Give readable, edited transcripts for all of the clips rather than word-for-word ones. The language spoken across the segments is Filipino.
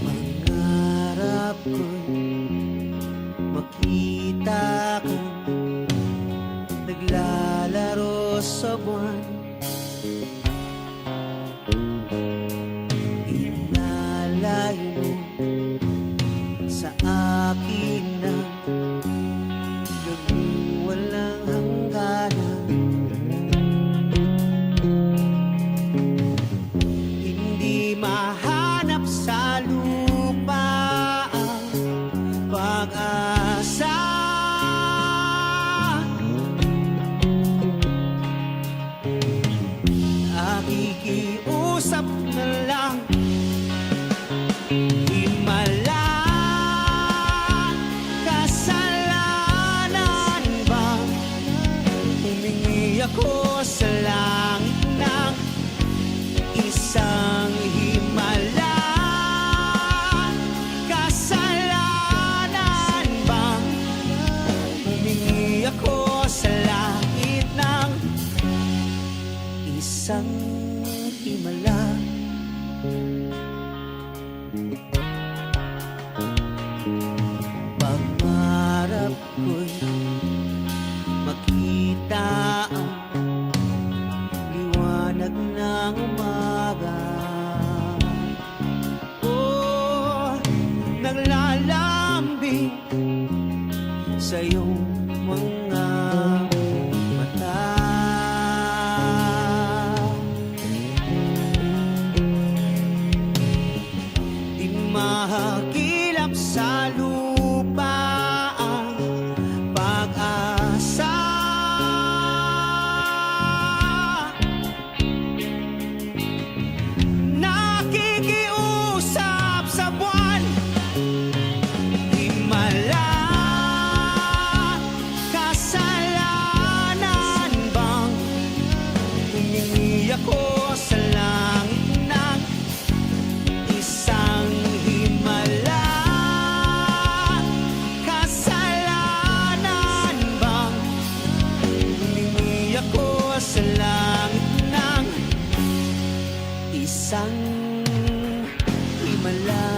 Pangarap ko'y makita kang naglalaro sa buwan. Inalayo mo sa akin na gabing walang hangganan. Hindi mahanap sa lupa ang pag-asa. Nakikiusap na lang, himala, kasalanan ba? Humingi ako sa langit ng isang himala. Kasalanan bang humingi ako sa langit ng isang himala? Pangarap ko'y makita ang liwanag ng umaga. Oh, naglalambing sa iyong mga mata. Di mahagilap sa lupa ang pag-asa. Nakikiusap sa buwan, himala, kasalanan bang humingi ako sa langit ng isang himala? Kasalanan bang humingi ako sa langit ng isang himala?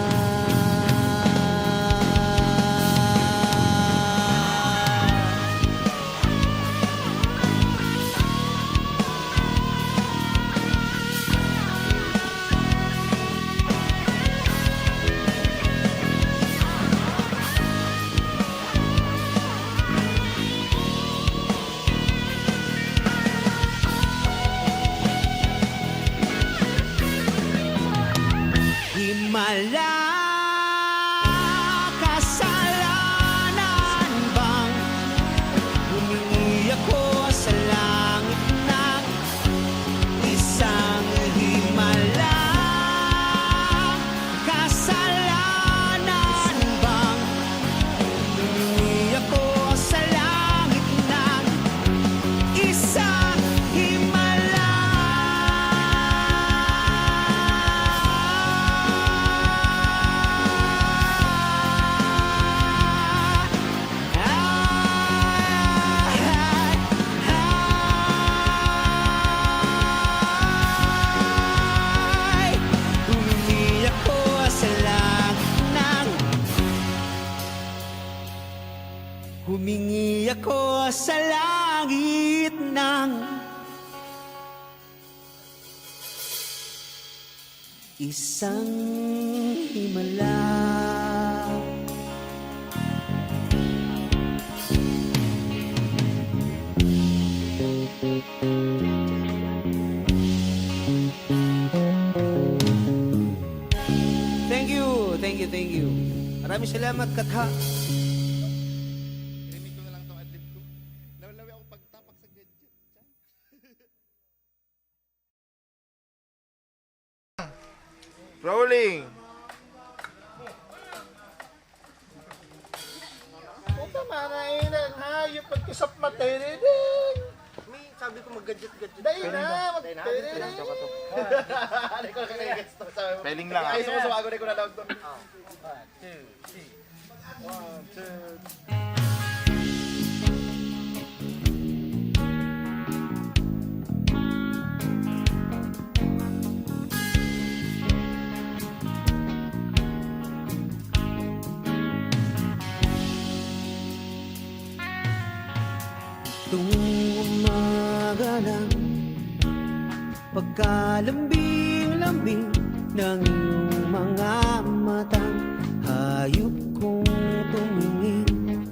Himala, kasalanan bang humingi ako sa langit ng isang himala? Kasalanan bang humingi ako sa langit ng isang himala? Humingi ako sa langit ng isang himala. thank you, thank you. Maraming salamat, Katha. Rinig ko na lang itong adlib ko. Lawlawi ako pagtapak sa gadget. Rolling! Puta manainan ha, yung pagkisap matirinig. May sabi ko mag-gadget-gadget. Dahil na, magtirinig. Ano ko na gets to sabi mo. Peling lang, ah. Ay, sumusuwago na ko na lang to. 1, 2, 3. 1, 2, Tuwing umaga ng pagkalambing-lambing ng iyong mga matang hayop kong tumingin.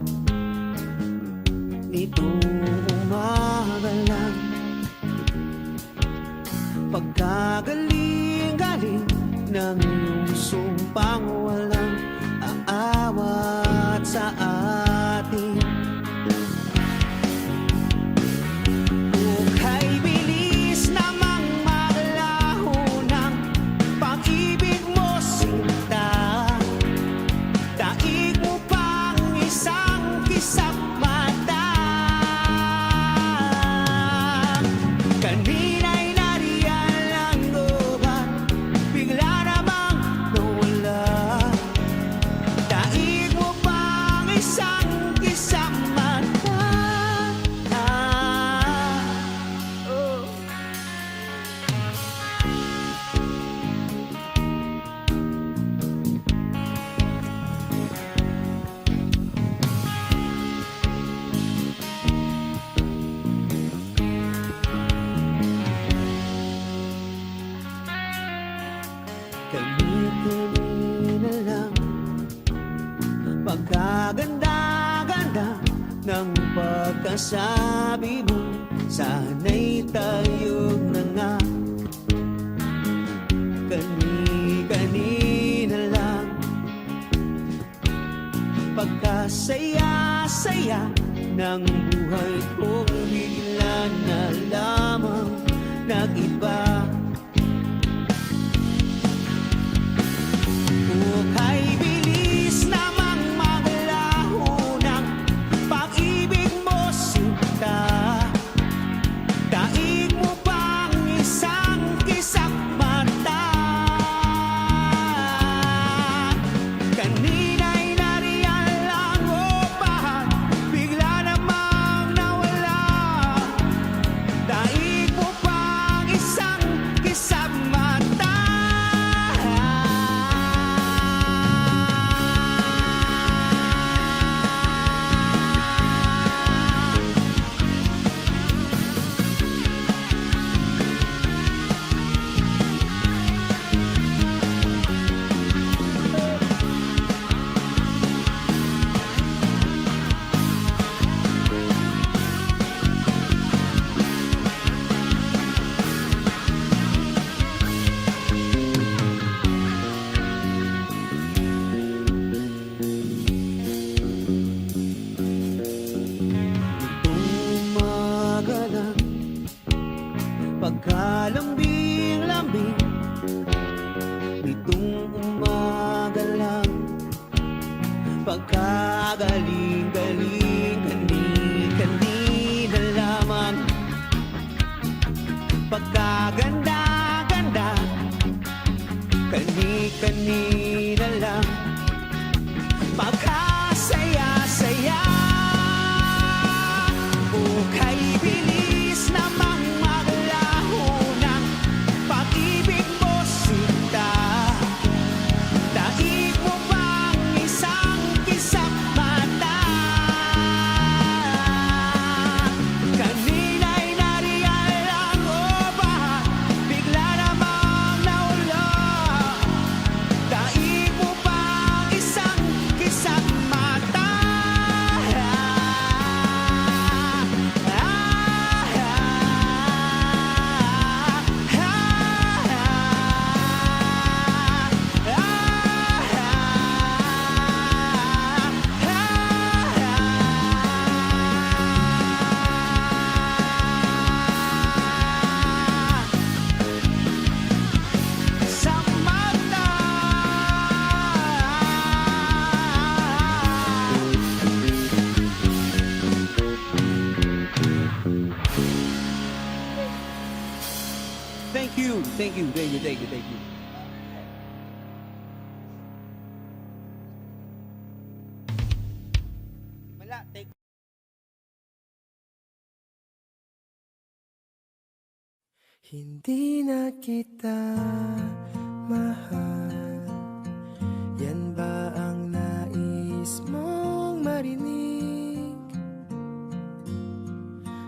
Nitong umaga lang pagkagaling-galing ng iyong sumpang walang aawat sa atin. Ukay bilis namang maglaho ng pag-ibig mo, sinta. Daig mo pang isang kisap mata. Kanina'y nariyan lang doon, bigla namang nawala. Daig mo pang isang kisap mata. Oh. Kani-kanina lang pagkaganda-ganda ng pagkasabi mo, sana'y tayo na nga. Kani-kanina lang pagkasaya-saya ng buhay ko, bigla na lamang nag-iba. Ukay bilis namang maglaho ng pag-ibig mo, sinta. Daig mo pang isang kisap mata. Kanina'y nariyan lang upahan, bigla namang nawala. Daig mo pang isang kisap mata. Umaga lang pagkalambing-lambing, nitong umaga lang pagkagaling-galing, kani-kanina lamang pagkaganda-ganda, kani-kanina lang pagkasaya-saya. Ukay bilis namang maglaho ng pag-ibig mo, sinta. Daig mo pang isang kisap mata. Kanina'y nariyan lang upahan, bigla namang nawala. Daig mo pang isang kisap mata. Hindi na kita mahal. Yan ba ang nais mong marinig?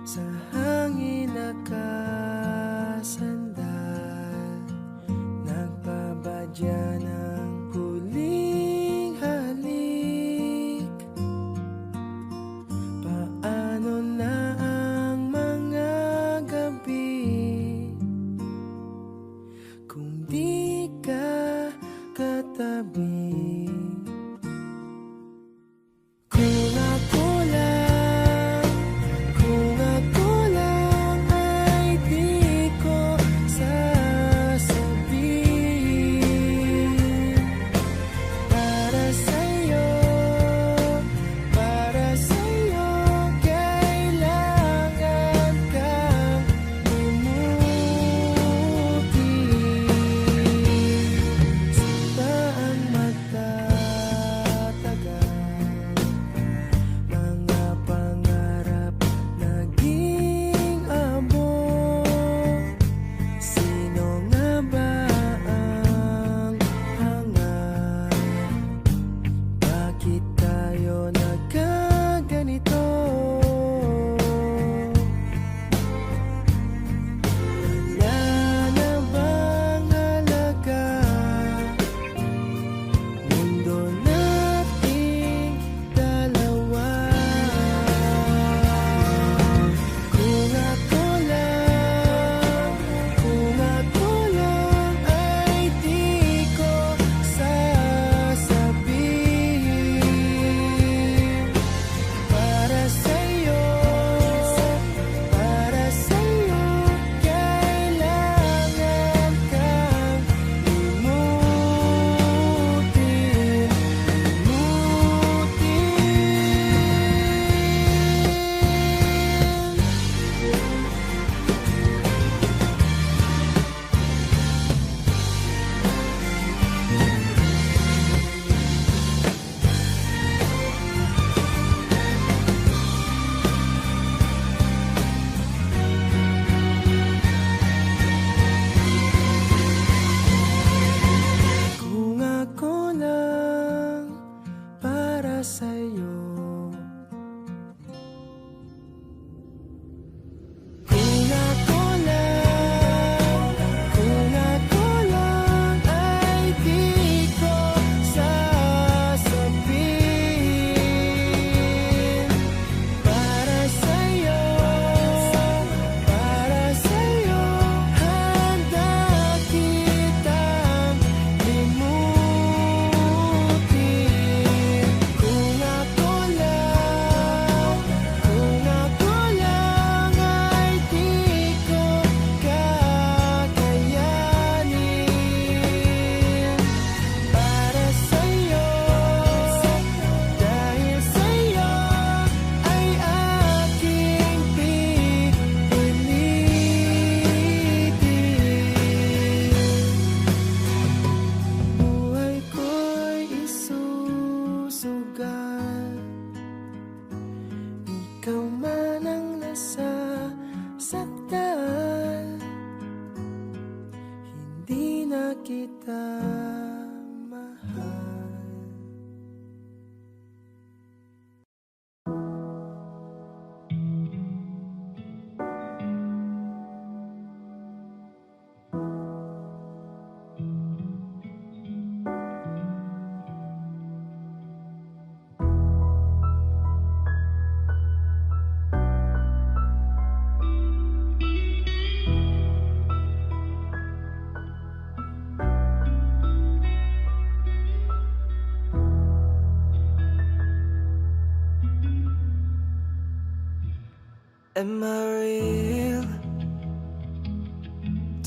Sa hangin nakasandal, nagbabadya ng huling halik. Paano na ang mga gabi kung di ka katabi? Kung ako lang, kung ako lang ay di ko sasabihin. Para sa'yo, kailangan kang lumuti. Sinta ang magtatagal, mga pangarap naging abot. Sino nga ba ang hangal? Bakit tayo nagkaganito? Wala na bang halaga mundo nating dalawa? Kung ako lang ay di ko sasabihin. Para sa'yo, kailangan kang limutin. Kung ako lang para sa'yo. Kung ako lang ay di ko sasabihin. Para sa'yo, handa kitang limutin. Kung ako lang ay di ko kakayanin. Para sa'yo, dahil sa'yo ay aking pipilitin. Buhay ko'y isusugal, ikaw man ang nasasaktan. Hindi na kita mahal. Am I real?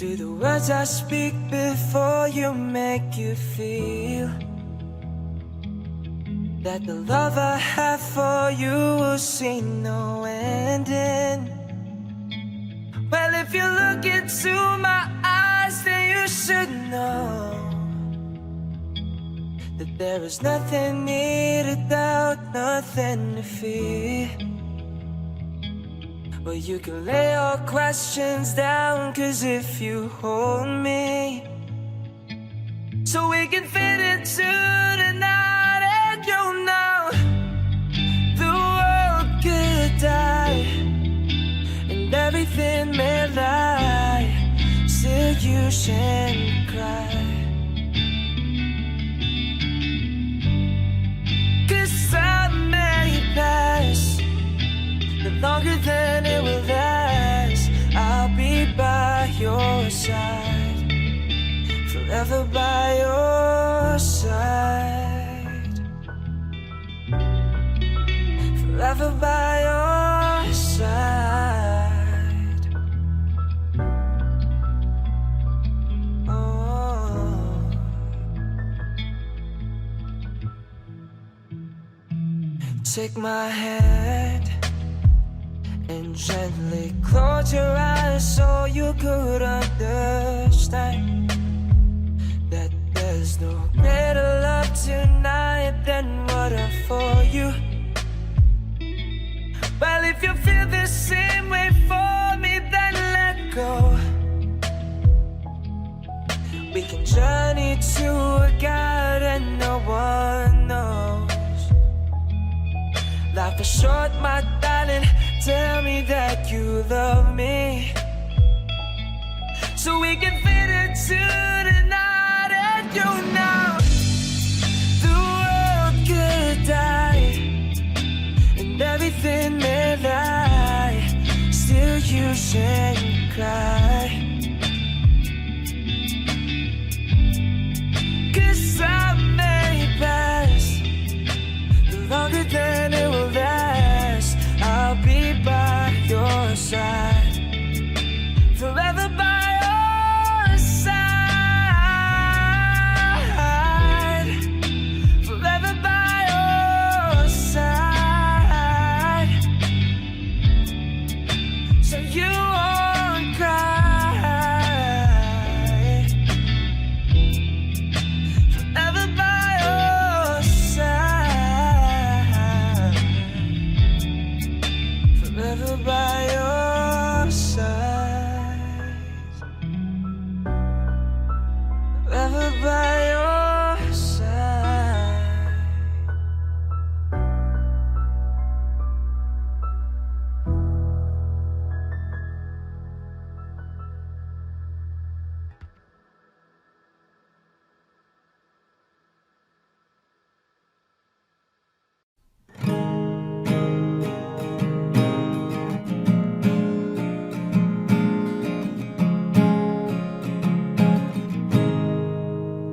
Do the words I speak before you make you feel that the love I have for you will see no ending? Well, if you look into my eyes, then you should know that there is nothing here to doubt, nothing to fear. Well, you can lay your questions down, 'cause if you hold me, so we can fit into the night, and you know the world could die and everything may lie, still you shouldn't cry. 'Cause time may pass, but longer than it will last, I'll be by your side, forever by your side, forever by your side. Oh. Take my hand and gently close your eyes so you could understand that there's no greater love tonight than what I for you. Well, if you feel the same way for me, then let go. We can journey to a God and no one knows. Life is short, my darling, tell me that you love me, so we can fit into the night, and you know the world could die and everything may lie, still you shouldn't cry. 'Cause time may pass, longer than it will last, I'll be by your side, forever by your side, forever by your side, so you won't cry, forever by your side, forever by your side, forever by your side.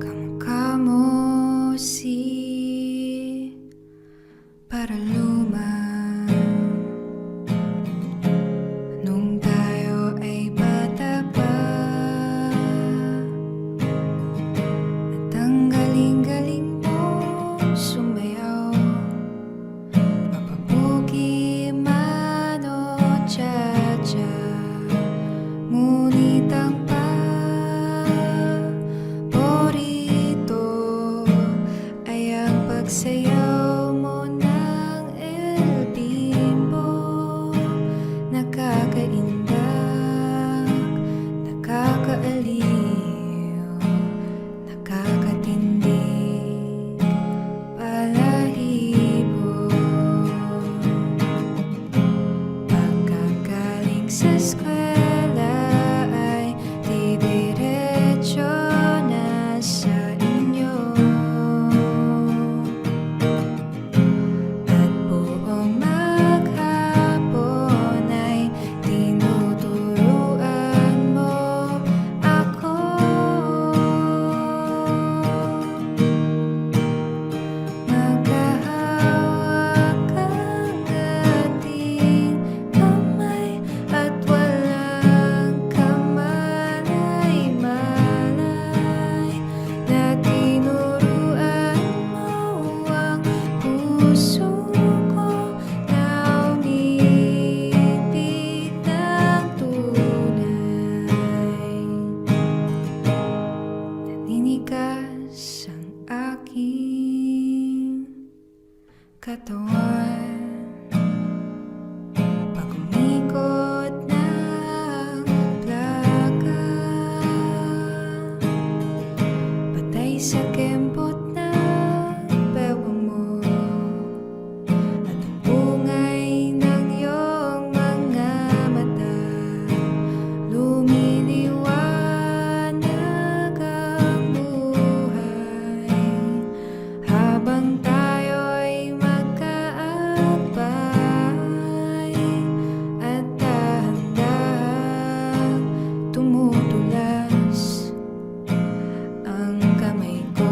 Kamukha si Paraluma nung tayo ay bata pa, at ang galing-galing mo sumayaw, mapabugi man o cha-cha, ngunit ang paborito ay ang pagsayaw mo ng El Bimbo. Nakakaindak, nakakaaliw, nakakatindig, balahibo. Pagkagaling sa eskwela ay didiretso na sa inyo, at buong maghapon ay tinuturuan mo ako. Magkahawak ang ating kamay at walang kamalay-malay, na tinuruan mo ang puso ko na umibig ng tunay. Naninigas ang aking katawan pag umikot sa kembot na bewang mo at ang bungay ng iyong mga mata. Lumiliwanag ang buhay habang tayo'y magkaakbay at dahan-dahang tumutulas ang kamay ko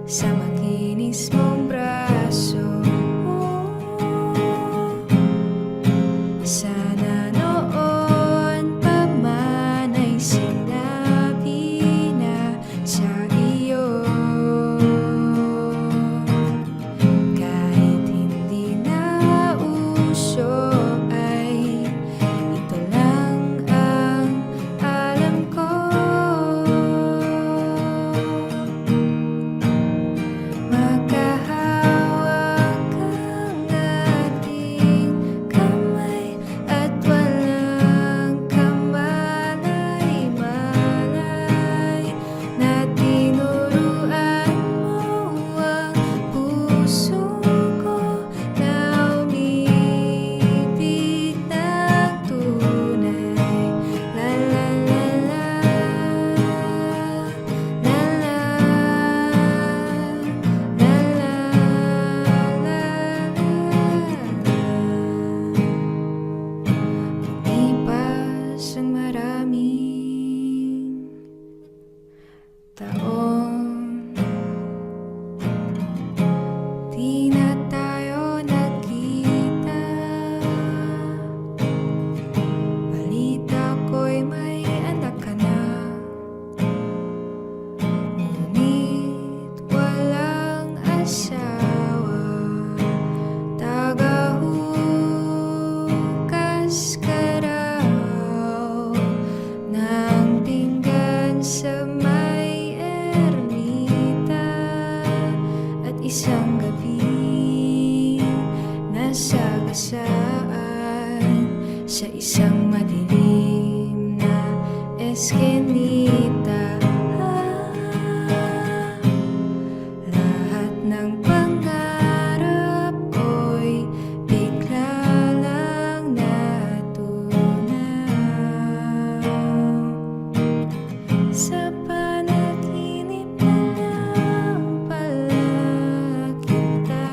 sa makinis mong braso. Sana noon pa man ay sinabi na sa iyo, kahit hindi na uso ay ito lang ang alam ko. Magkahawak ang ating kamay at walang kamalay-malay na tinuruan mo ang puso ko na umibig ng tunay. La la la la, la la, la Lumipas ang maraming taon, di na tayo nagkita. Balita ko'y may anak ka na, ngunit walang asawa. Tagahukas ka raw ng pinggan sa may ermita at isang gabi nasagasaan sa isang madilim na eskinita. Lahat ng pangarap ko'y bigla lang natunaw. Sa panaginip na lang pala kita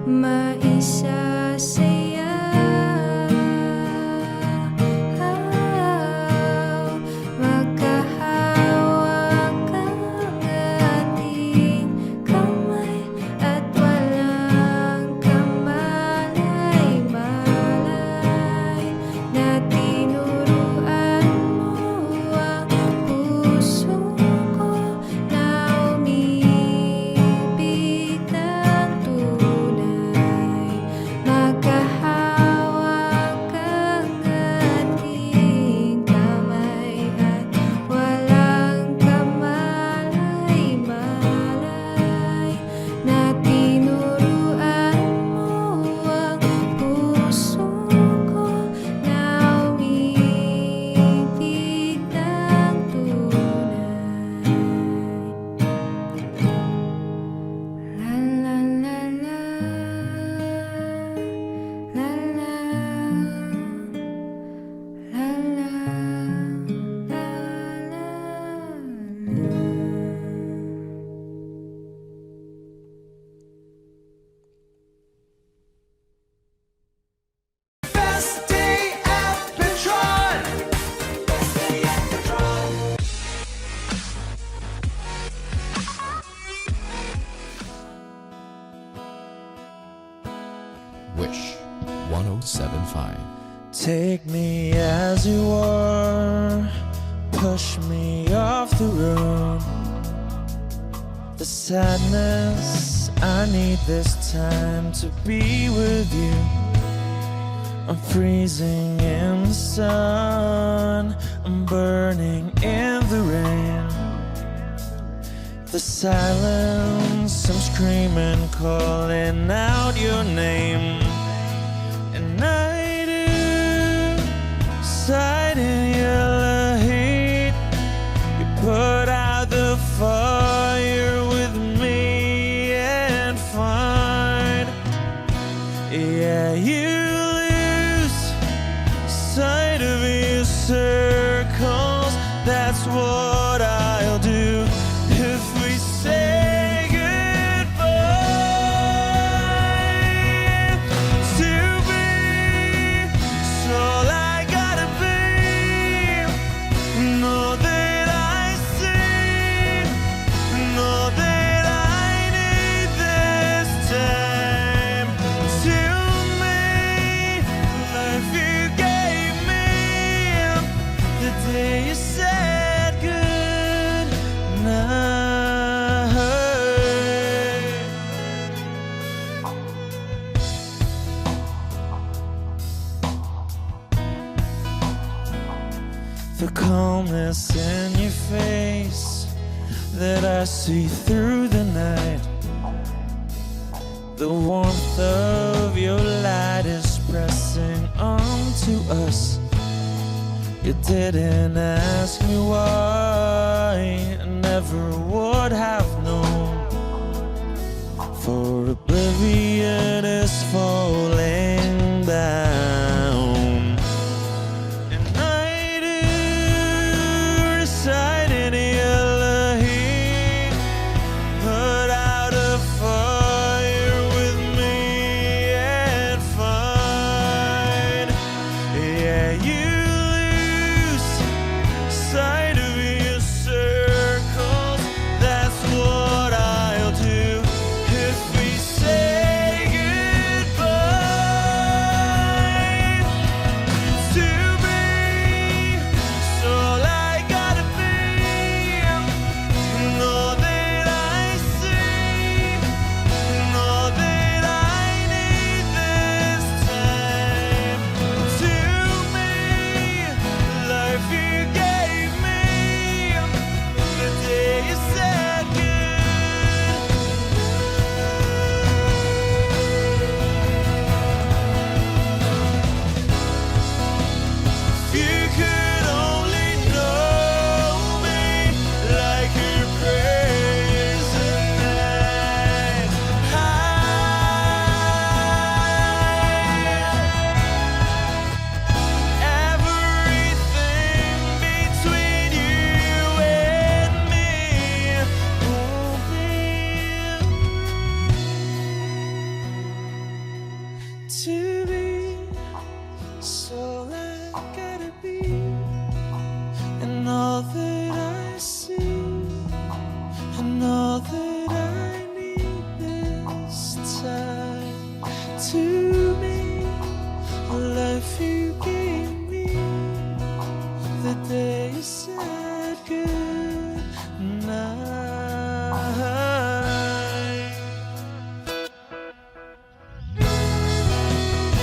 maisasaya. Magkahawak ang ating kamay at walang kamalay-malay na tinuruan mo ang puso ko na umibig ng tunay. Magkahawak ang ating kamay at walang kamalay-malay na tinuruan mo ang puso ko na umibig ng tunay. La la la la, la la, la la, la la. Best day at Petron. Best day at Petron. Wish 1075. Take me as you are, push me off the road. The sadness, I need this time to be with you. I'm freezing in the sun, I'm burning in the rain. The silence, I'm screaming, calling out your name. And I do, sight in your heat. You put out the fire see through the night. The warmth of your light is pressing onto us. You didn't ask me why, I never would have known. For oblivion is falling down, and I do reside in Elohim. Put out a fire with me and find, yeah, you lose sight of your circles. That's what I'll do if we say goodbye to me. So all I gotta be, and all that I see, and all that I need this time. To me, life you gave me, the day you said if you could only know me like your prayers at night. Everything between you and me won't be to be. So I gotta be, and all that I see, and all that I need this time. To me, the life you gave me, the day you said good night.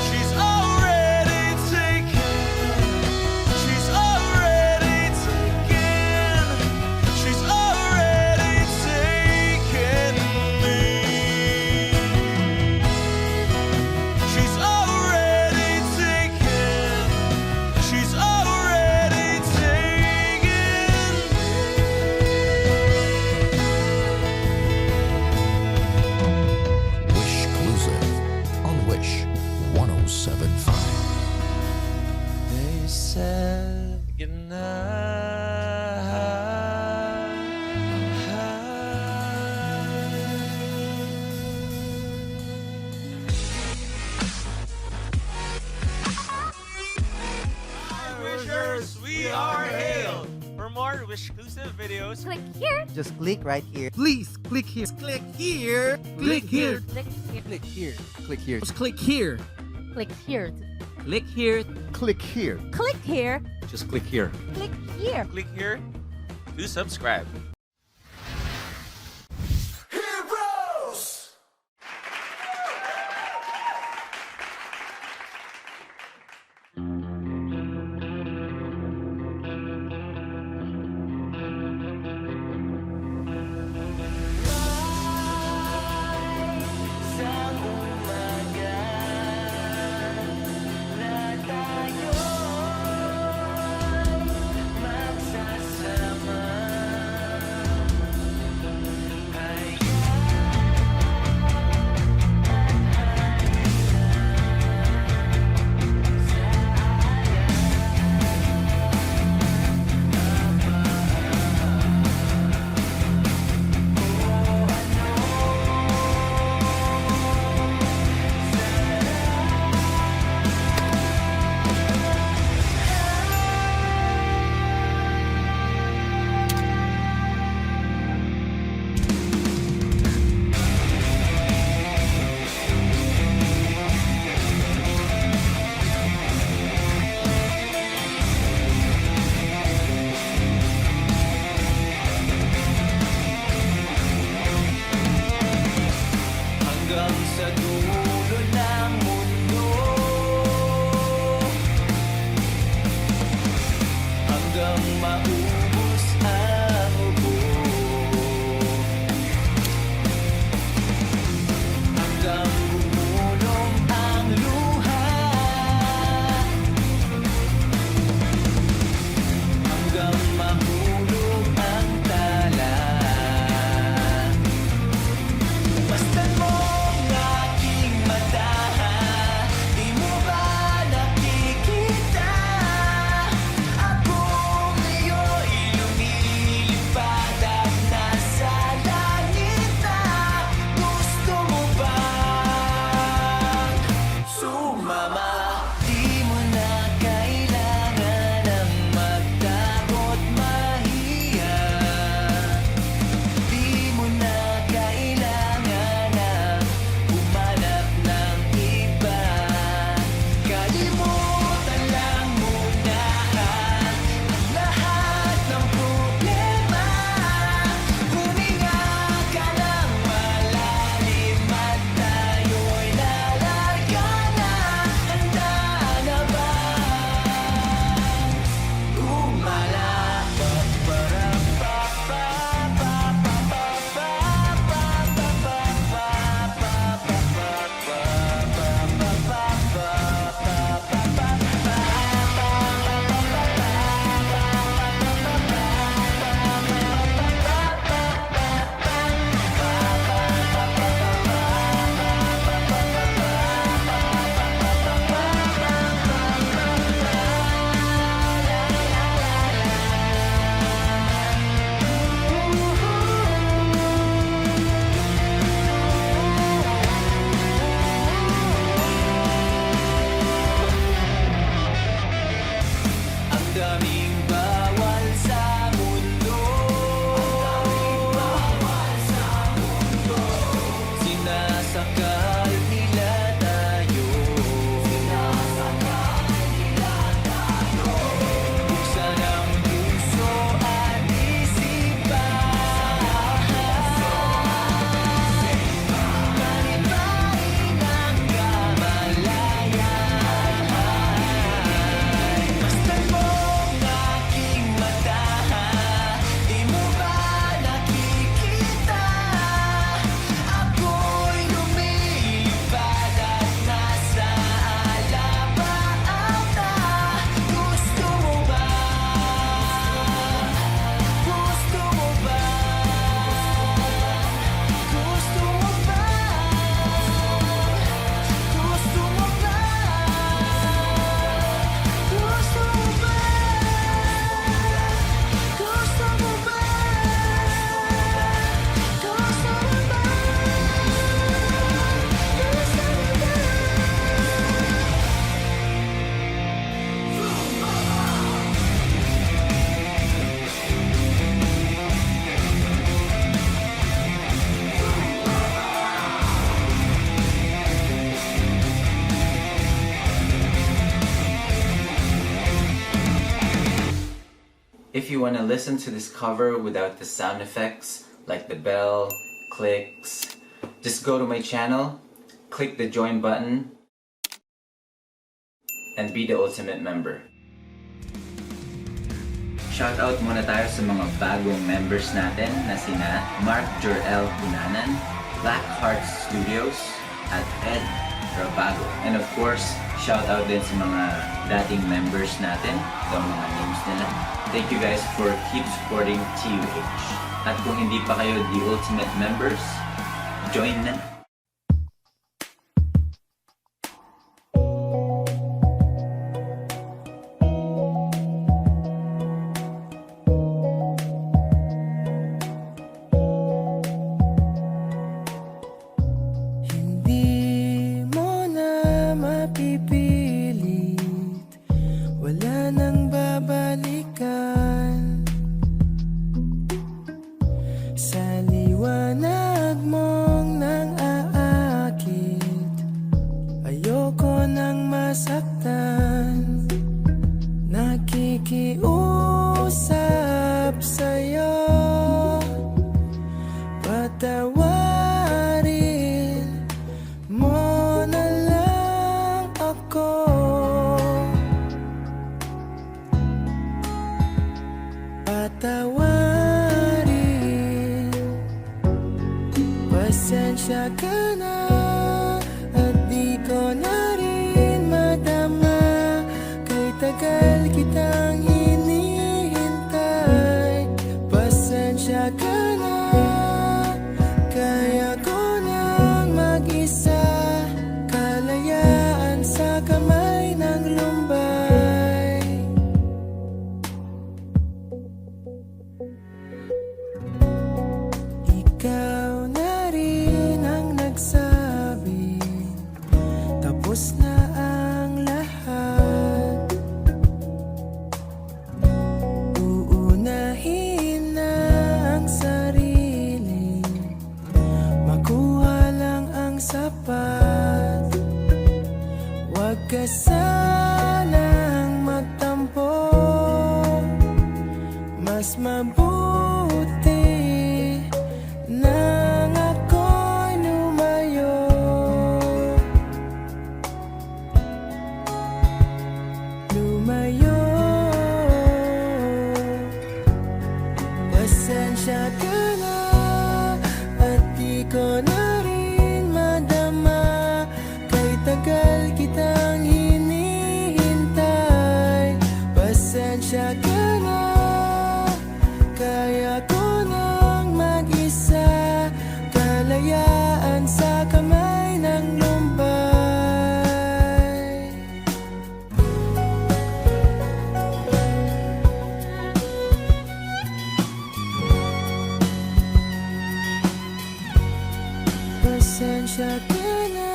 She's already taken. She's already taken. She's already taken me. She's already taken. She's already taken Wish Exclusive on Wish 1075. They said Wishers, we are hailed. For more Wish exclusive videos, Click here. Just click right here. Please click here. Click here. Click here. Click here. Click here. Click here. Click Just click here. here. Click here. Click here. Click here. Just click here. Click here. click here to subscribe. Heroes! Magsasama you want to listen to this cover without the sound effects like the bell, clicks, just go to my channel, click the join button, and be the ultimate member. Shoutout muna tayo sa mga bagong members natin na sina Mark Jor-El Unanan, Blackheart Studios, at Ed Rabago. And of course, shoutout din sa mga dating members natin. Ito ang mga names nila. Thank you guys for keep supporting TUH. At kung hindi pa kayo the ultimate members, join na! Hindi mo na mapipilit, wala nang babalikan. Sa liwanag mong nang aakit, ayoko nang masaktan. Nakikiusap sa'yo, patawarin mo na lang ako. Patawarin, pasensya ka na at di ko na rin madama. Kay tagal kitang hinihintay, pasensya ka na. Kaya ko nang mag-isa, kalayaan sa kamay ng lumbay. Ikaw na rin ang nagsabi, tapos na ang lahat. Uunahin na ang sarili, makuha lang ang sapat. Huwag ka sanang magtampo, mas mabuti nang ako'y lumayo. Lumayo, pasensya ka na at di ko na rin madama. Kay tagal kitang hinihintay, pasensya ka na. Kaya ko nang mag-isa, kalayaan sa kamay ng lumbay. Pasensya ka na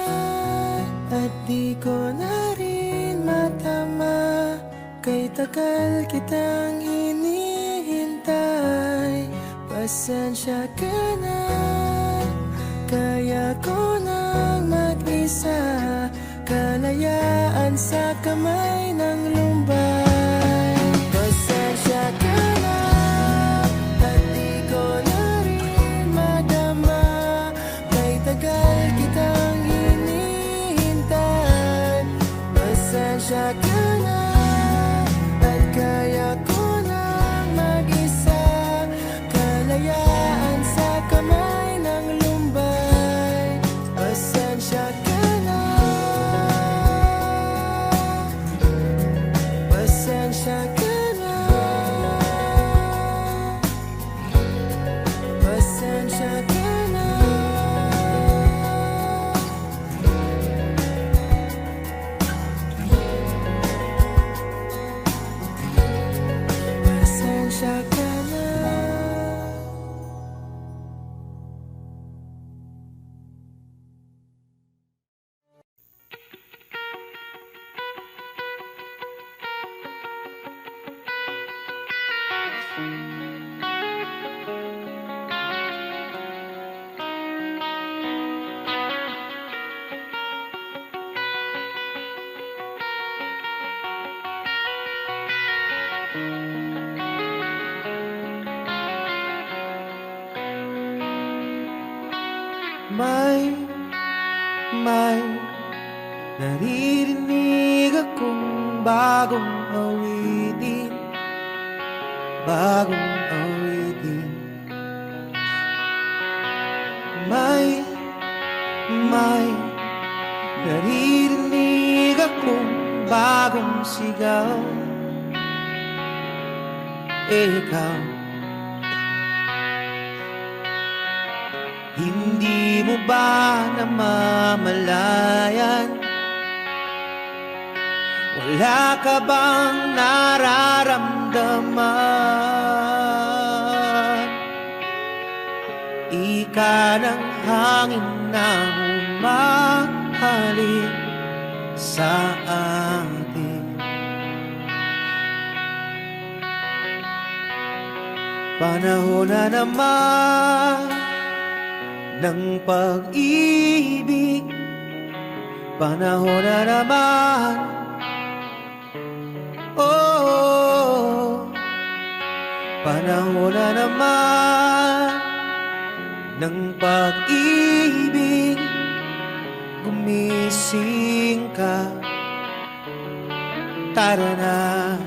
at di ko na rin matama. Kay tagal kitang hinihintay, pasensya ka na. Kaya ko nang mag-isa, kalayaan sa kamay ng lumbay. Pasensya ka na at di ko na rin madama. Kay tagal kitang hinihintay, pasensya ka na. At kaya ko nang mag-isa, kalayaan sa kamay ng lumbay. Pasensya ka na. May naririnig akong bagong awitin, bagong awitin. May naririnig akong bagong sigaw. Ikaw, hindi mo ba namamalayan? Wala ka bang nararamdaman? Ika ng hangin na humahalik sa atin. Panahon na naman ng pag-ibig, panahon na naman, oh, panahon na naman ng pag-ibig. Gumising ka, tara na.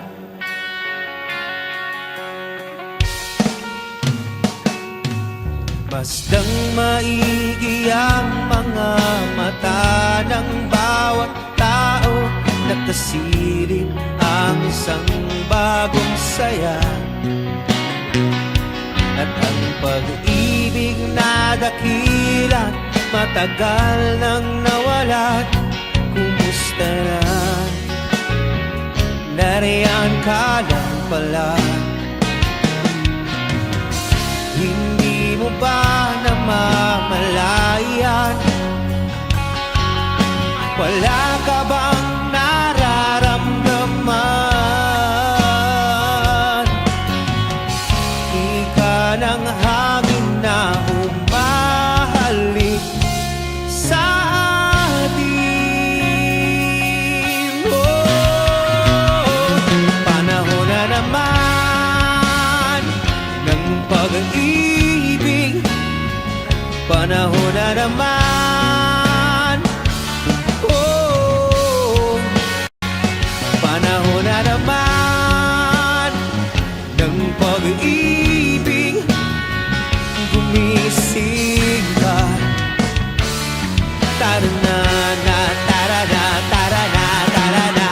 Masdang maigi ang mga mata ng bawat tao, nakasilip ang isang bagong saya. At ang pag-ibig na dakilat, matagal nang nawala. Kumusta na? Nariyan ka lang pala. Hindi mo ba namamalayan? Wala ka bang nararamdaman? Ika ng hangin na humahalik sa atin. Oh, panahon na naman ng pag-ibig, panahon na naman, oh, panahon na naman ng pag-ibig. Gumising ka, tara na, tara na, tara na, tara na.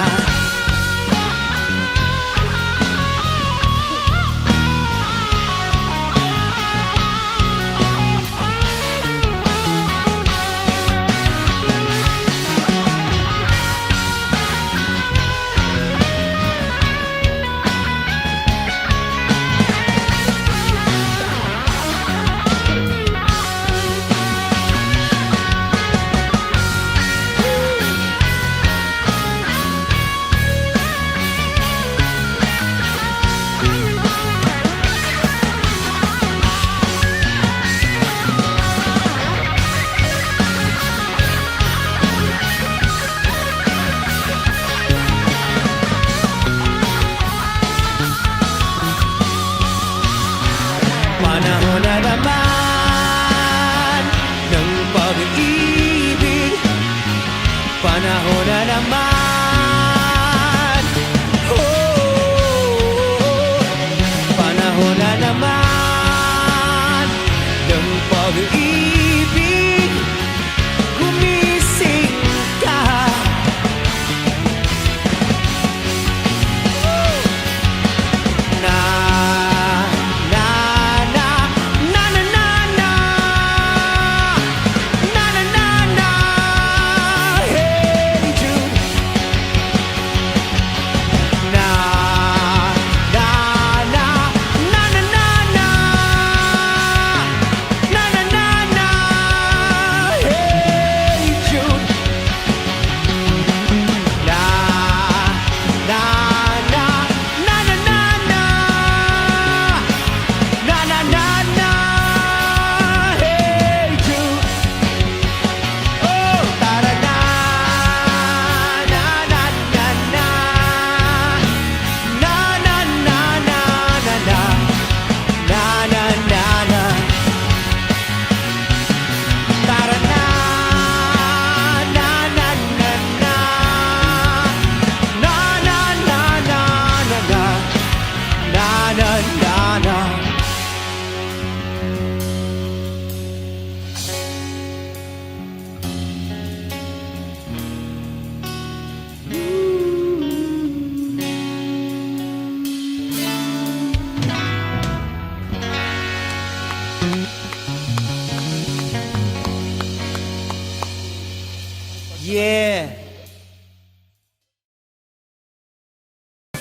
Yeah.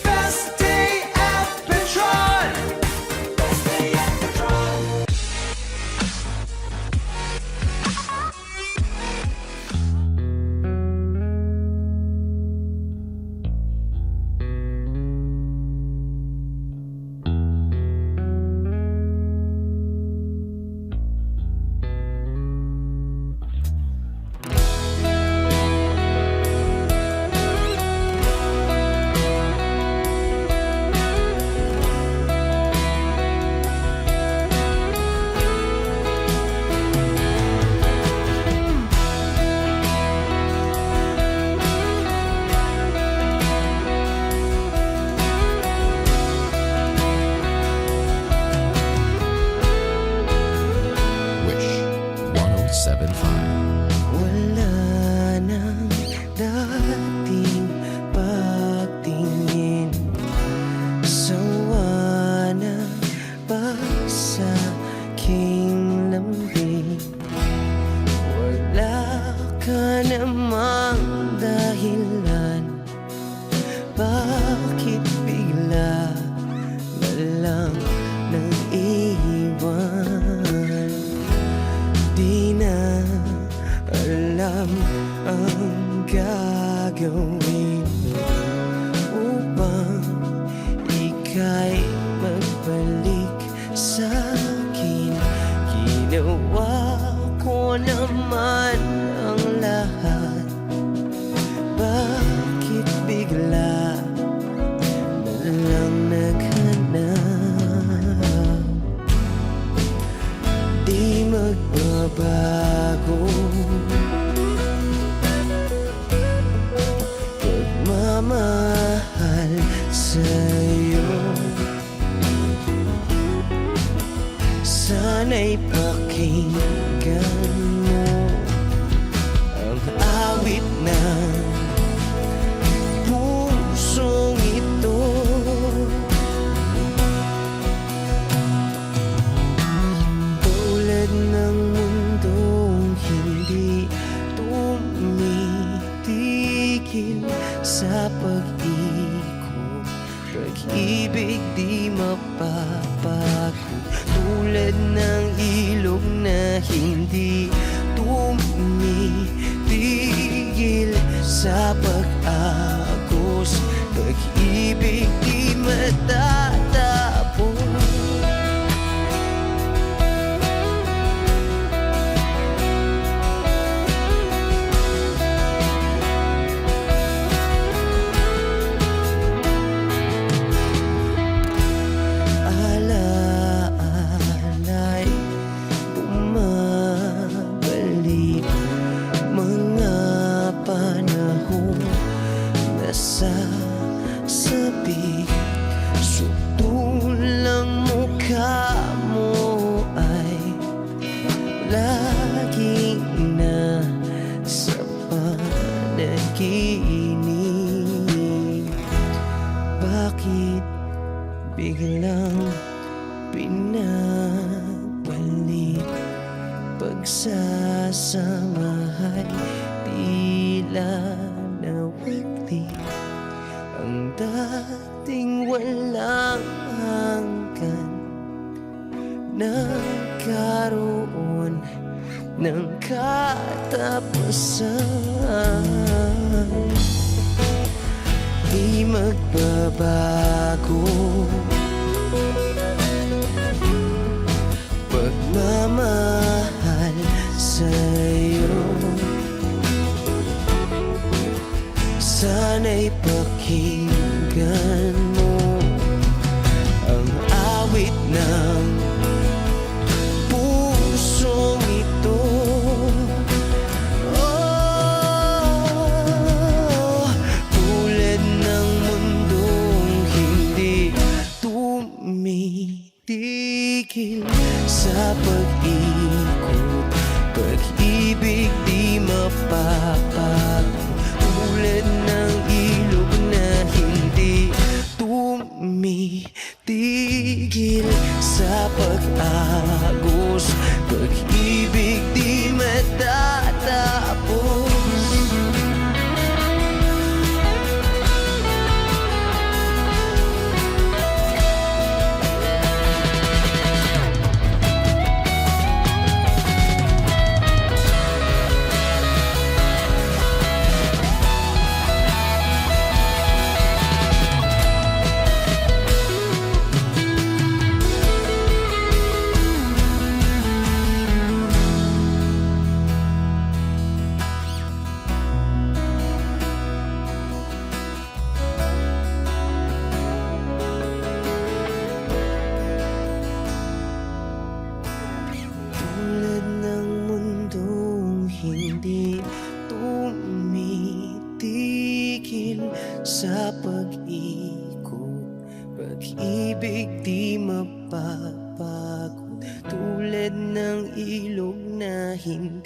Best day at Petron. Best day at Petron. Wish 1075. Wala nang dating pagtingin, sawa na ba sa aking lambing? Wala ka namang dahilan, bakit bigla na lang nang iwan? Di na alam ang gagawin upang ika'y magbalik sa'kin. Ginawa ko naman ang lahat, bakit bigla na lang naghanap? Di magbabago pagmamahal sa'yo. Sana'y pakinggan mo ang awit ng pusong ito. Tulad ng mundong hindi tumitigil sa pag-ikot, pag-ibig di mapapagod. Tulad ng ilog na hindi tumitigil sa pag-agos, pag-ibig di matatapos. Alaala'y bumabalik, mga panahon na sasabi. Sutulang mukha mo ay laging nasa panaginip. Bakit biglang pinabalik? Pagsasamahay tila nawagli, ang dating walang hanggan nagkaroon ng katapusan. Di magbabago pagmamahal sa'yo. Sana'y pakinggan mo ang awit ng pusong ito. Oh, tulad ng mundong hindi tumitigil sa pag-ikot, pag-ibig di mapapagod. Tulad ng ilog na hindi tumitigil sa pag-agos, pag-ibig di matatapos.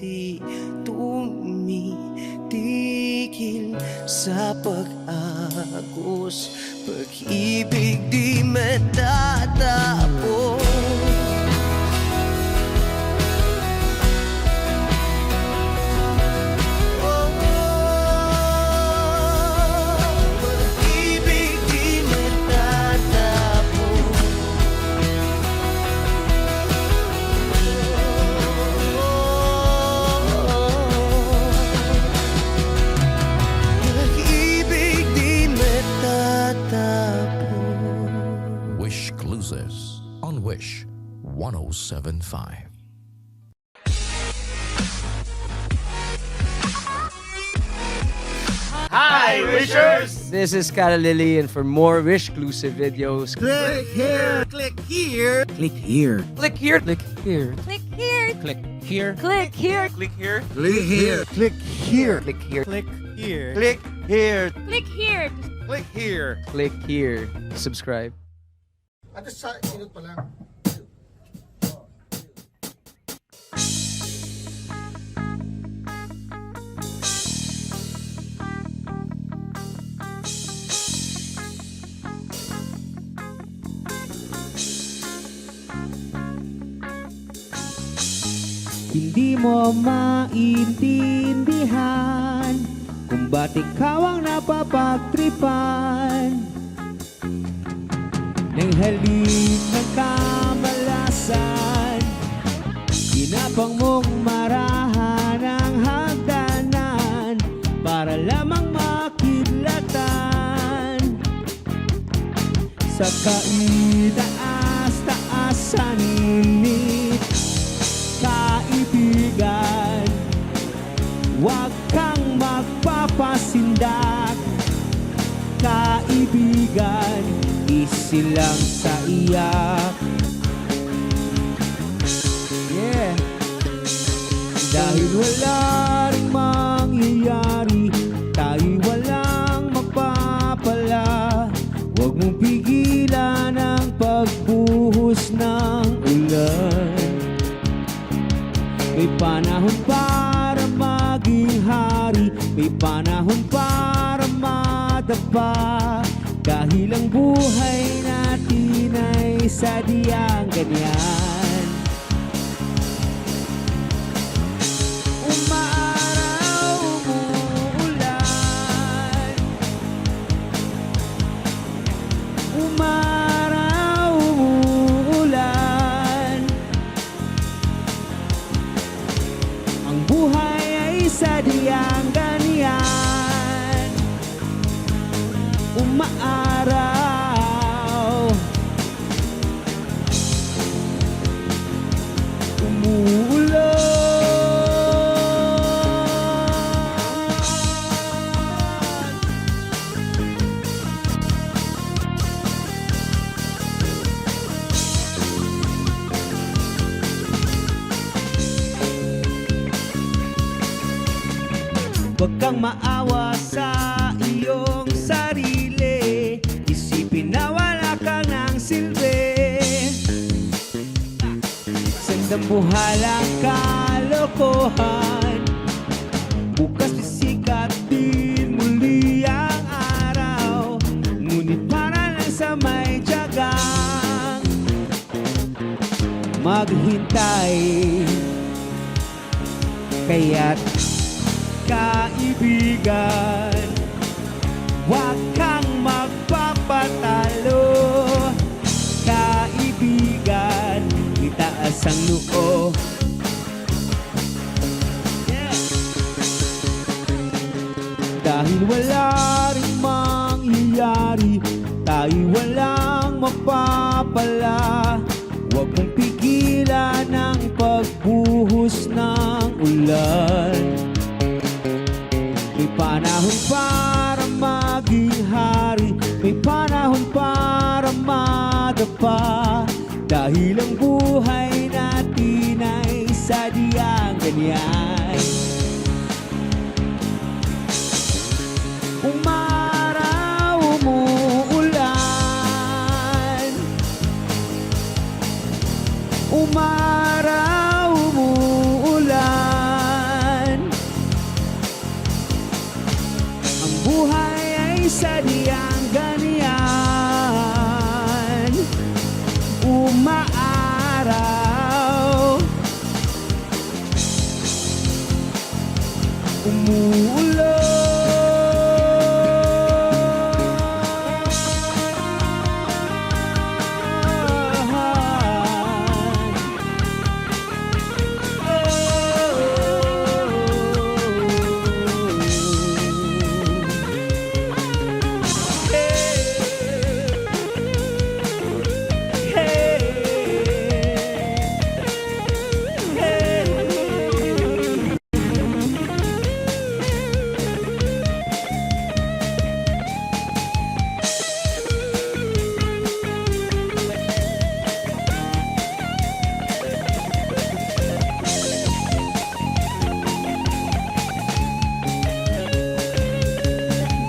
di tumitigil sa pag-agos, pag-ibig di matatapos. Pag-ibig di matatapos. Pag-ibig di matatapos. Wish Exclusives on Wish 1075. Hi, Wishers! This is Cara Lily, and for more Wish-exclusive videos, Click here! Click here! click here. Click here. Click here. Click here. Click here. Click here. Click here. Click here! Click here! Click here. Click here! Click here. Click here. Click here! Click here. Subscribe. At sa sinot pa lang. Hindi mo maintindihan kung ba't ikaw ang napapagtripan ng halik ng kamalasan. Ginapang mong marahan ang hagdanan para lamang makidlatan sa kaitaas-taasan init. Kaibigan, huwag kang magpapasindak. Kaibigan, isilang sa iyak. Yeah. Dahil wala ring mangyayari, tayo'y walang magpapala. Huwag mong pigilan ang pagbuhos ng ulan. May panahon para maging hari, may panahon para madapa. Dahil ang buhay natin ay sadyang ganyan. Umaraw, umuulan. Umaraw, umuulan. Ang buhay ay sadyang ganyan. Umaaraw, umuulan. Huwag kang maawa sa iyong sarili. Isipin na wala ka ng silbi. Sandamuhalang kalokohan. Bukas sisikat din muli ang araw. Ngunit para lang sa may tiyagang maghintay. Kaya't kaibigan, huwag kang magpapatalo. Kaibigan, itaas ang noo. Yeah. Dahil wala ring mangyayari, tayo'y walang mapapala. Huwag mong pigilan ang pagbuhos ng ulan. May panahon para maging hari, may panahon para madapa. Dahil ang buhay natin ay sadyang ganyan. Umaraw, umuulan. Umaraw, umuulan. sadyang ganyan. Umaaraw,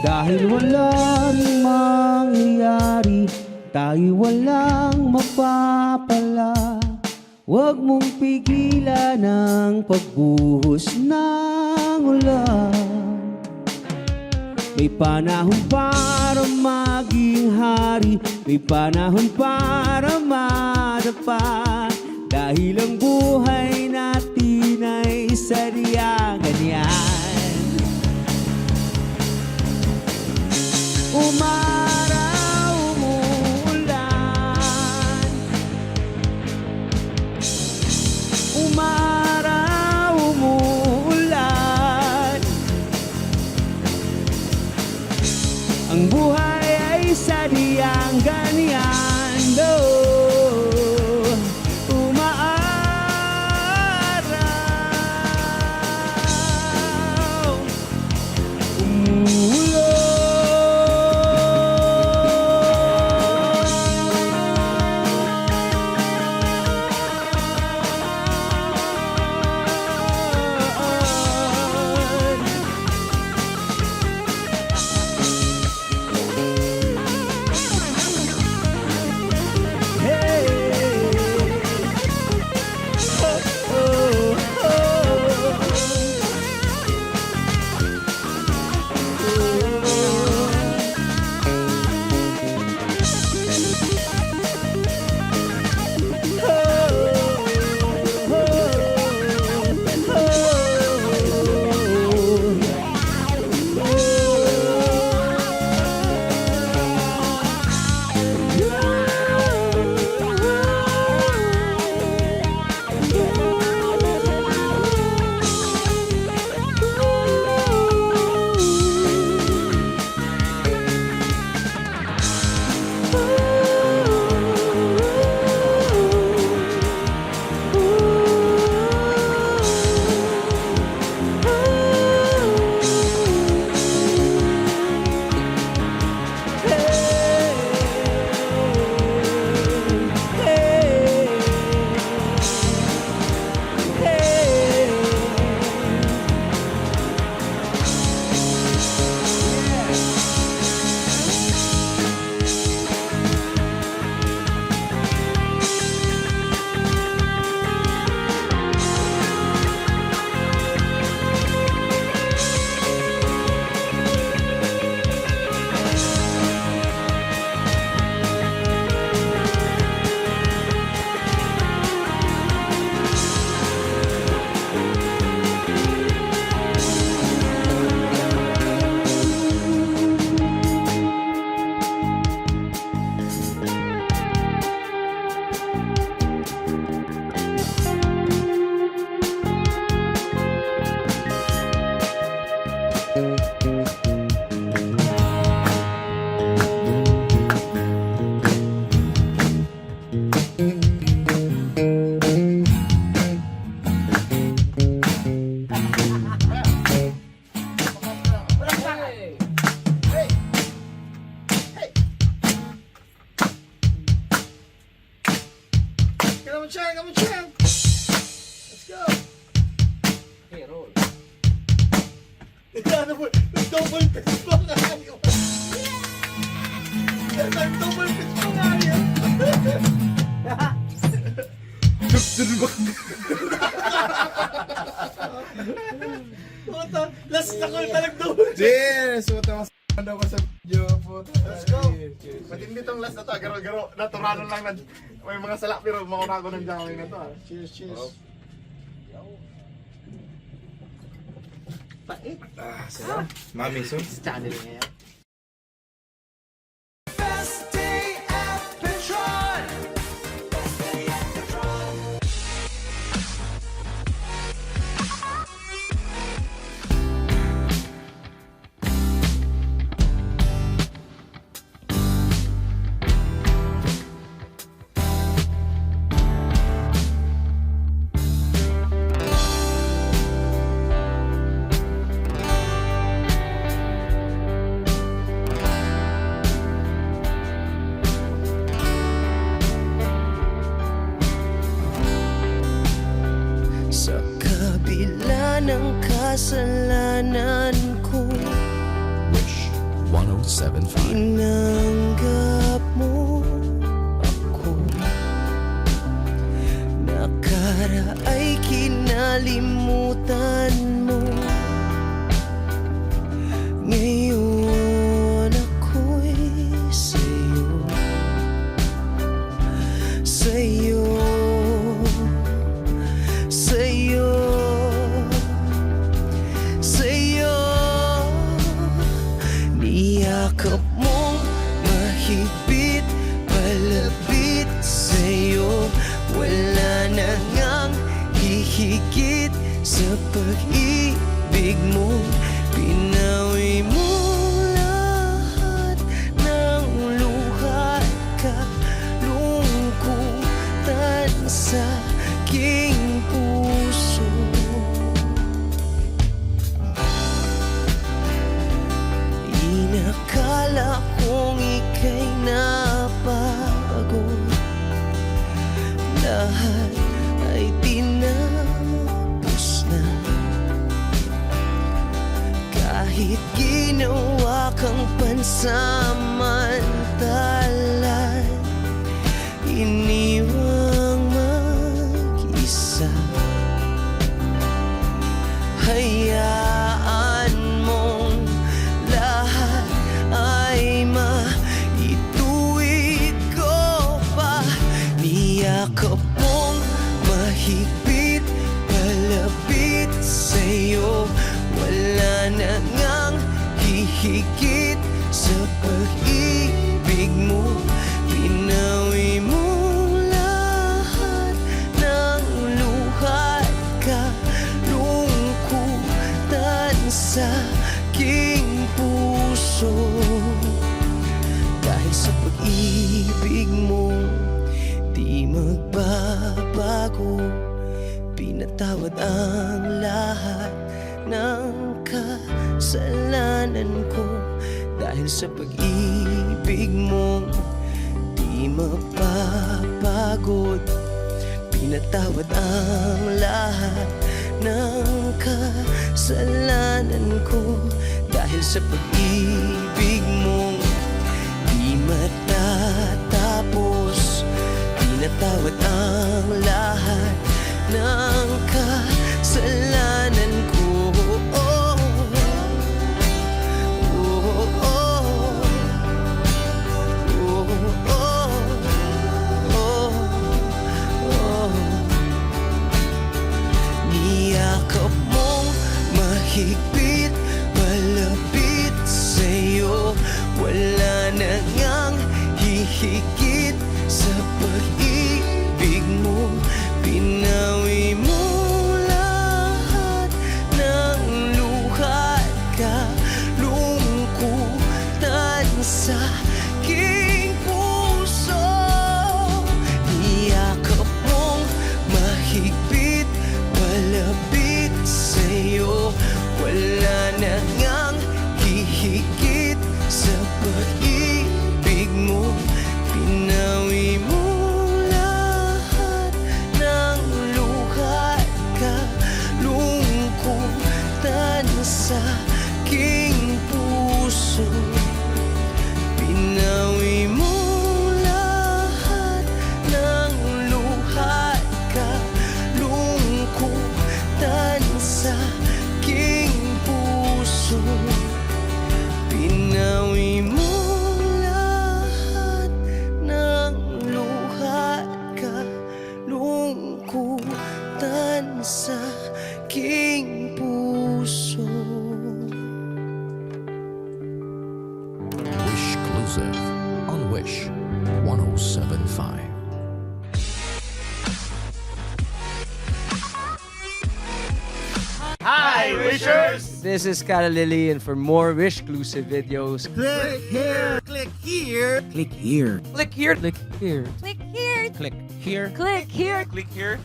dahil wala ring mangyayari, tayo walang mapapala. Huwag mong pigilan ang pagbuhos ng ulan. May panahon para maging hari, may panahon para madapa. Dahil ang buhay natin ay sadyang ganyan. Umaraw, umuulan. Umaraw, umuulan. Ang buhay ay sadyang ganyan, no. Umaaraw, Come on, champ. Let's go. Okay, roll. Double fist pa nga yun. Double fist pa nga yun. Last na ko talagang double. Cheers! Utang sa daw ko sa video. Let's go. Matindi tong last na to. Garo-garo. Naturano lang na. May mga salak pero mauna ko ng jamay na to. Cheers, cheers. Pait. Mami, so? Channel ngayon. Best day at Petron. Best day at Petron. Sa kabila ng kasalanan ko, Wish 1075. tinanggap mo ako. Nakaraay kinalimutan mo. Ngayon ako'y sa'yo, sa'yo, sa'yo, sa'yo. Niyakap mong mahigpit, palapit sa'yo. Wala na ngang hihigit sa pag-ibig mo. Pinawi mo lahat ng luha at kalungkutan sa aking puso. Inakala kong ika'y nabago, lahat ay tinapos na. Kahit ginawa kang pansamantalan, iniwang mag-isa. Hayaan mong lahat ay maituwid ko pa. Niyakap mong mahigpit, palapit sa'yo. Wala na ngang hihigit sa pag-ibig mo. Pinawi mo lahat ng luha at kalungkutan sa aking puso. Dahil sa pag-ibig mo, di magbabago. Pinatawad ang lahat ng kasalanan ko. Dahil sa pag-ibig mo, di mapapagod. Pinatawad ang lahat ng kasalanan ko. Dahil sa pag-ibig mo, di matatapos. Pinatawad ang lahat ng kasalanan ko. Oh, oh, oh, oh, oh, oh. Niyakap mong mahigpit, palapit sa'yo. Wala na ngang hihigit sa pag-ibig mo. Pinawi mo lahat ng luha at kalungkutan sa aking puso. Niyakap mong mahigpit, palapit sa'yo. Wala exclusive on Wish 1075. Hi, Wishers! This is Cara Lily, and for more Wish-exclusive videos, Click here. Click here. click here. Click here. Click here. Click here. Click here. Click here. Click here.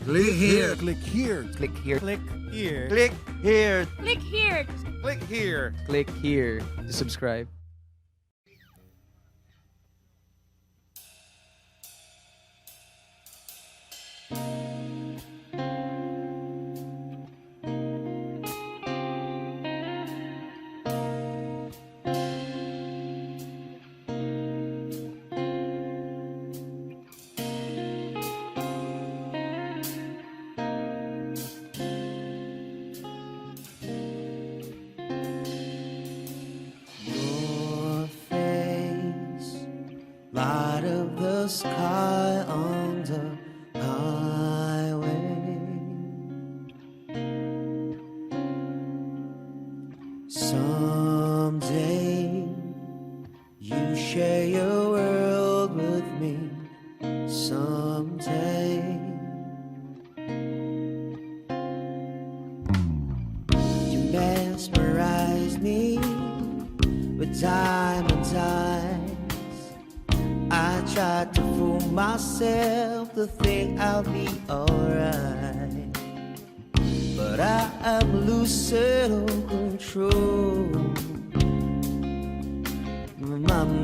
Click here. Click here. Click here. Click here. Click here. Click here. Click here. Click here to subscribe. Your face, light of the sky on the highway. Someday you share your world with me. Someday you mesmerize me with diamond eyes. I tried to fool myself to think I'll be alright, but I am lucid on control.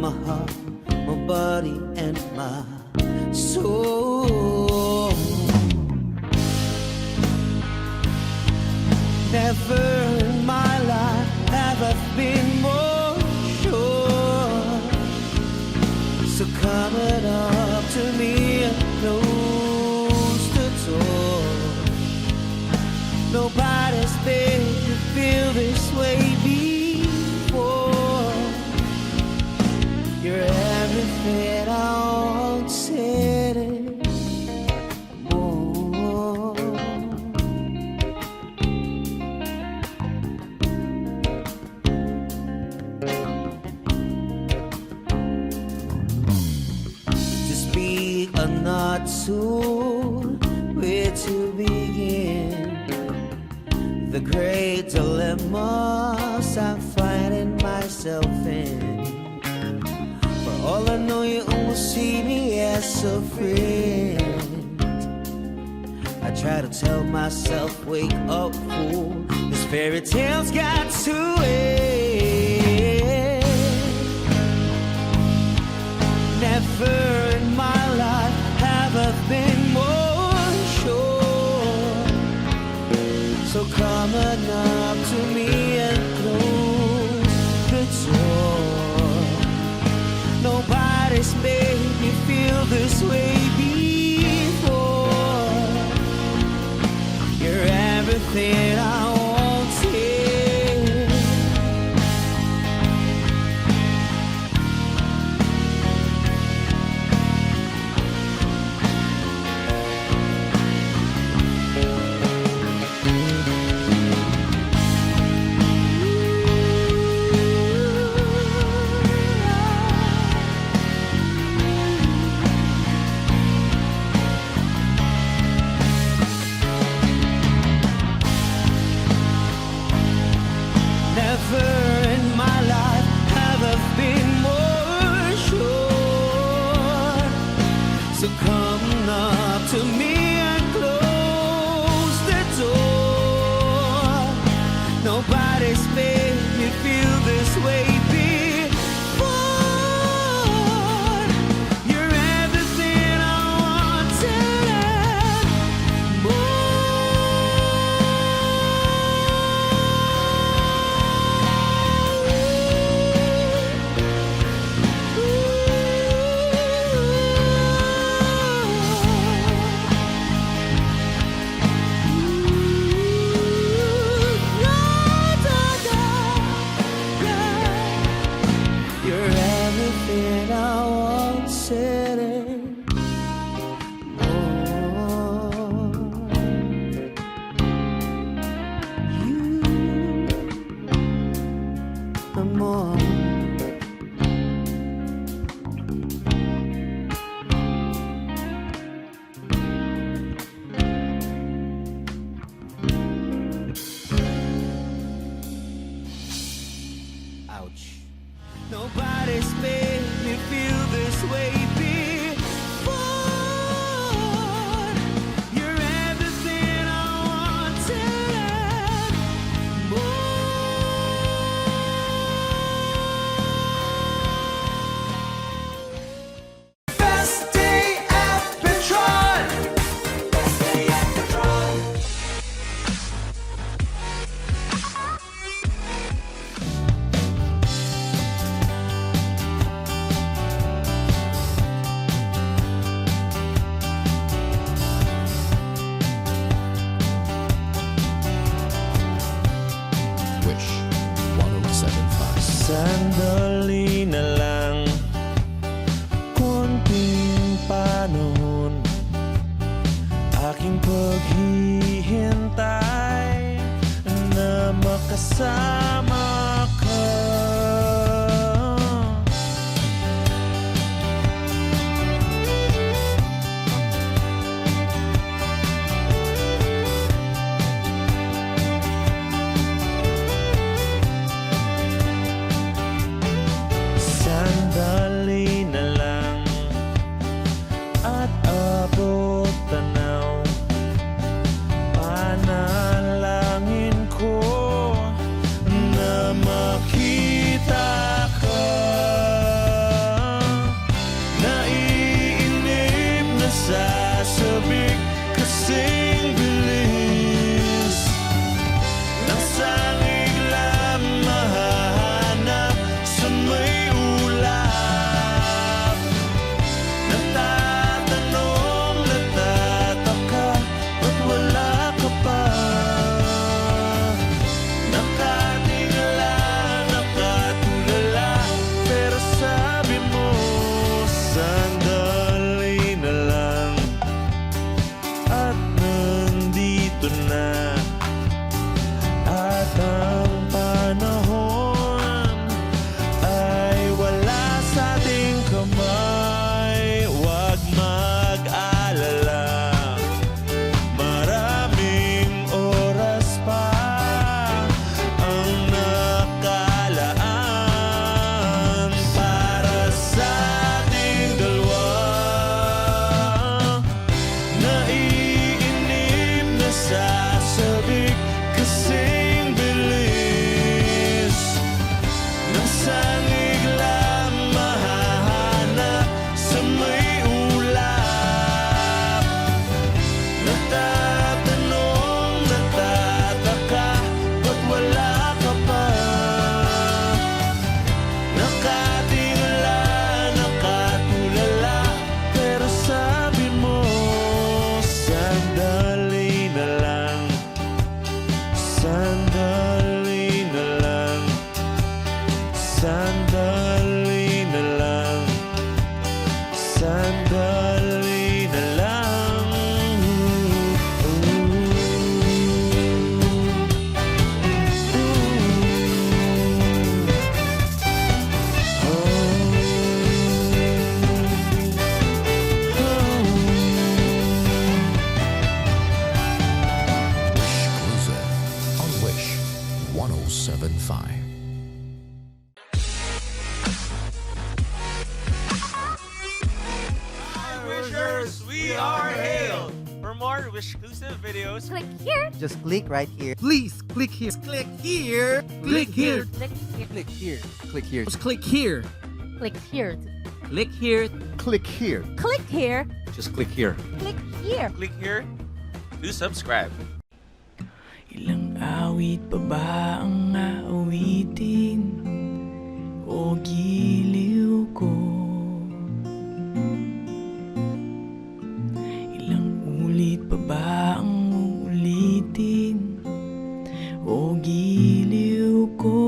My heart, my body, and my soul. Never in my life have I been more sure. So come it up to me and close the door. Nobody's made me feel this way before. You're everything I wanted and more. To speak or not to, where to begin? The great dilemmas I'm finding myself in. For all I know, you almost see me as a friend. I try to tell myself, wake up, fool. This fairy tale's got to end. Never in my life have I been more sure. So come on up to me and close the door. Nobody's made me feel this way before. You're everything I wanted. Never in my life have I been more sure. So come up to me and close the door. Nobody's made me feel this way before. You're everything I wanted and you're everything I wanted and more. You and more. Ouch. Nobody's made me feel this way before. You're everything I wanted and Best day at Petron. Best day at Petron. Wish 1075. sandali na lang, konting panahon, aking paghihintay na makasama ka. Sandali na lang at abot tanaw, panalangin ko na makita ka. Naiinip na sasabik kasing bilis ng sangig lang mahahanap sa may ulap. Natatanong, natataka, ba't wala ka pa? Nakatingala, nakatulala, pero sabi mo, sandali na lang, at nandito na. At ang panahon ay wala sa ating kamay. Huwag mag-alala, maraming oras pa ang nakalaan para sa ating dalawa. Naiinip na sasabik kasing bilis ng sangig lang mahahanap sa may ulap. Natatanong, natataka, ba't wala ka pa? Nakatingala, nakatulala, pero sabi mo, sandali na lang. Sandali na lang, sandali na lang, sandali na lang. Wish Cruiser on Wish 1075. Hi, Wishers! We are Hail! For more Wish-exclusive videos, Click here. Just click right here. Please click here. Click here. Click here. Click here. Click here. Click here. Just click here. Click here. Click here. Click here. Click here. Just click here. Click here. click here to subscribe. Ilang awit pa ba ang aawitin o giliw ko? Ilang ulit pa ba ang uulitin o giliw ko?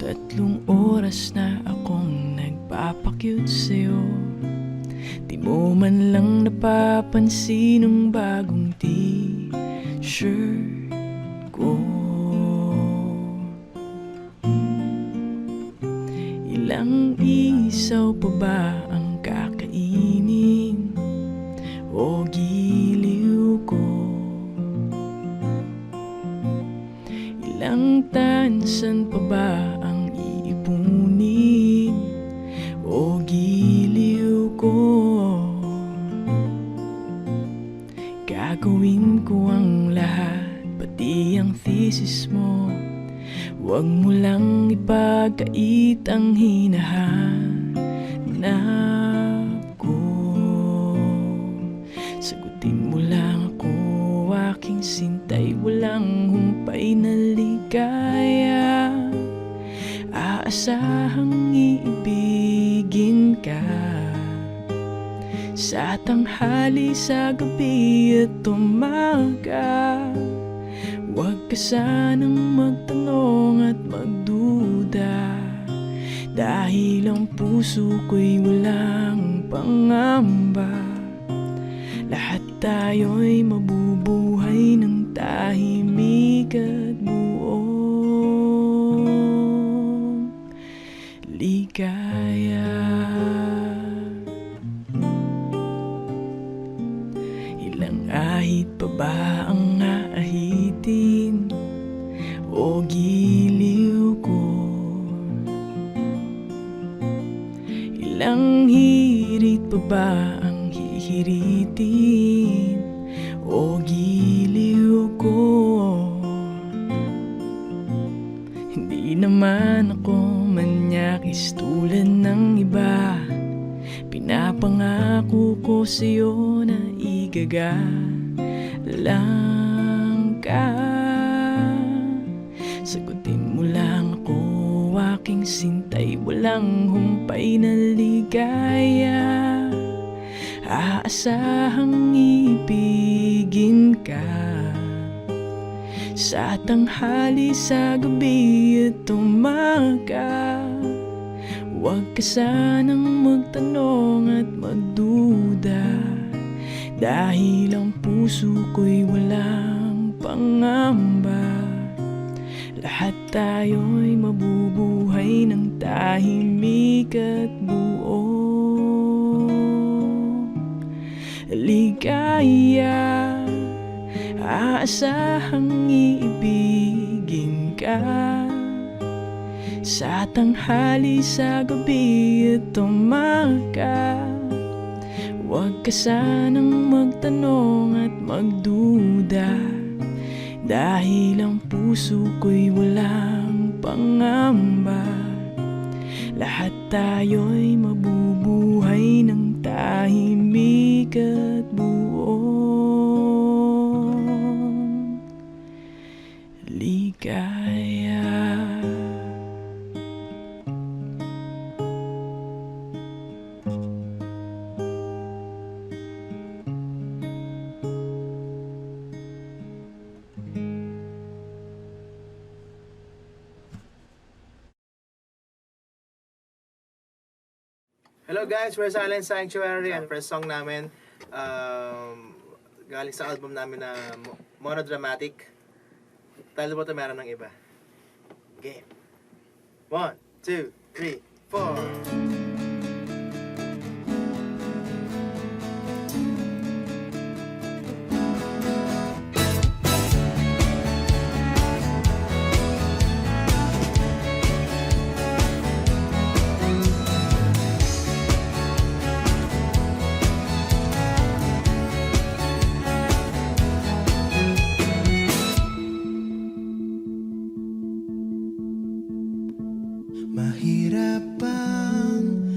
3 oras na akong nagpapakyut sa'yo, di mo man lang napapansin ang bagong t-shirt ko. Ilang isaw pa ba ang kakainin o giliw ko? Ilang tansan pa ba ang iipunin o giliw ko? Gagawin ko ang lahat, pati ang thesis mo. Huwag mo lang ipagkait ang hinahanap ko. Sagutin mo lang ako, aking sintay, walang humpay na ligaya. Aasahang iibigin ka sa tanghali, sa gabi at umaga. Huwag ka sanang magtanong at magduda, dahil ang puso ko'y walang pangamba. Lahat tayo'y mabubuhay ng tahimik at buong ligaya. Ilang ahit pa ba ang aahitin o giliw ko? Ilang hirit pa ba ang hihiritin o giliw ko? Hindi naman ako manyakis tulad ng iba. Pinapangako ko sa'yo na igagalang ka. Sagutin mo lang ako, aking sintay, walang humpay na ligaya. Aasahang ibigin ka sa tanghali, sa gabi at umaga. Huwag ka sanang magtanong at magduda, dahil ang puso ko'y walang pangamba. Lahat tayo'y mabubuhay ng tahimik at buong ligaya. Aasahang iibigin ka sa tanghali, sa gabi at umaga. Huwag ka sanang magtanong at magduda, dahil ang puso ko'y walang pangamba. Lahat tayo'y mabubuhay ng tahimik at buong ligaya. Hello guys, we're Silent Sanctuary. Ang first song namin galing sa album namin na Monodramatic. Tayo ba ito meron ng iba? Game. 1, 2, 3, 4. Mahirap bang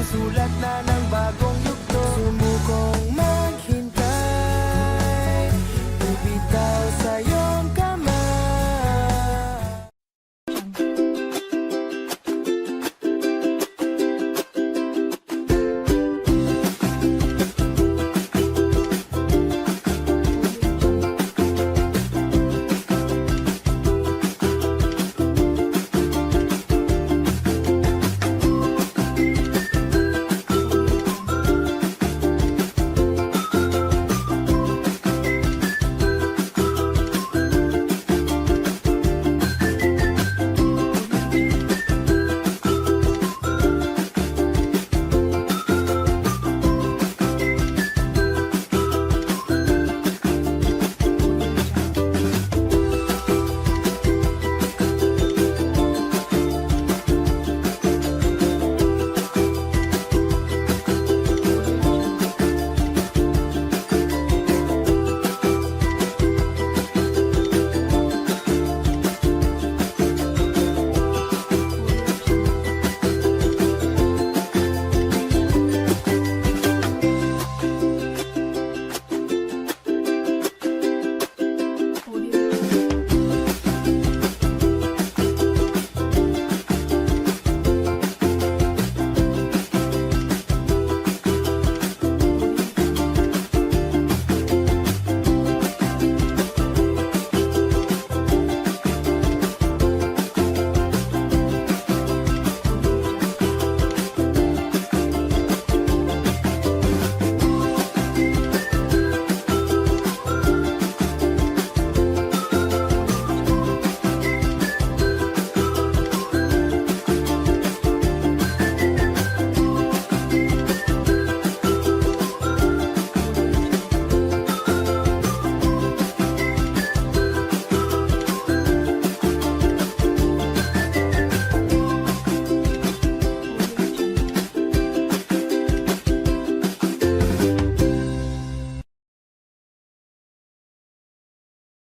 Sulat na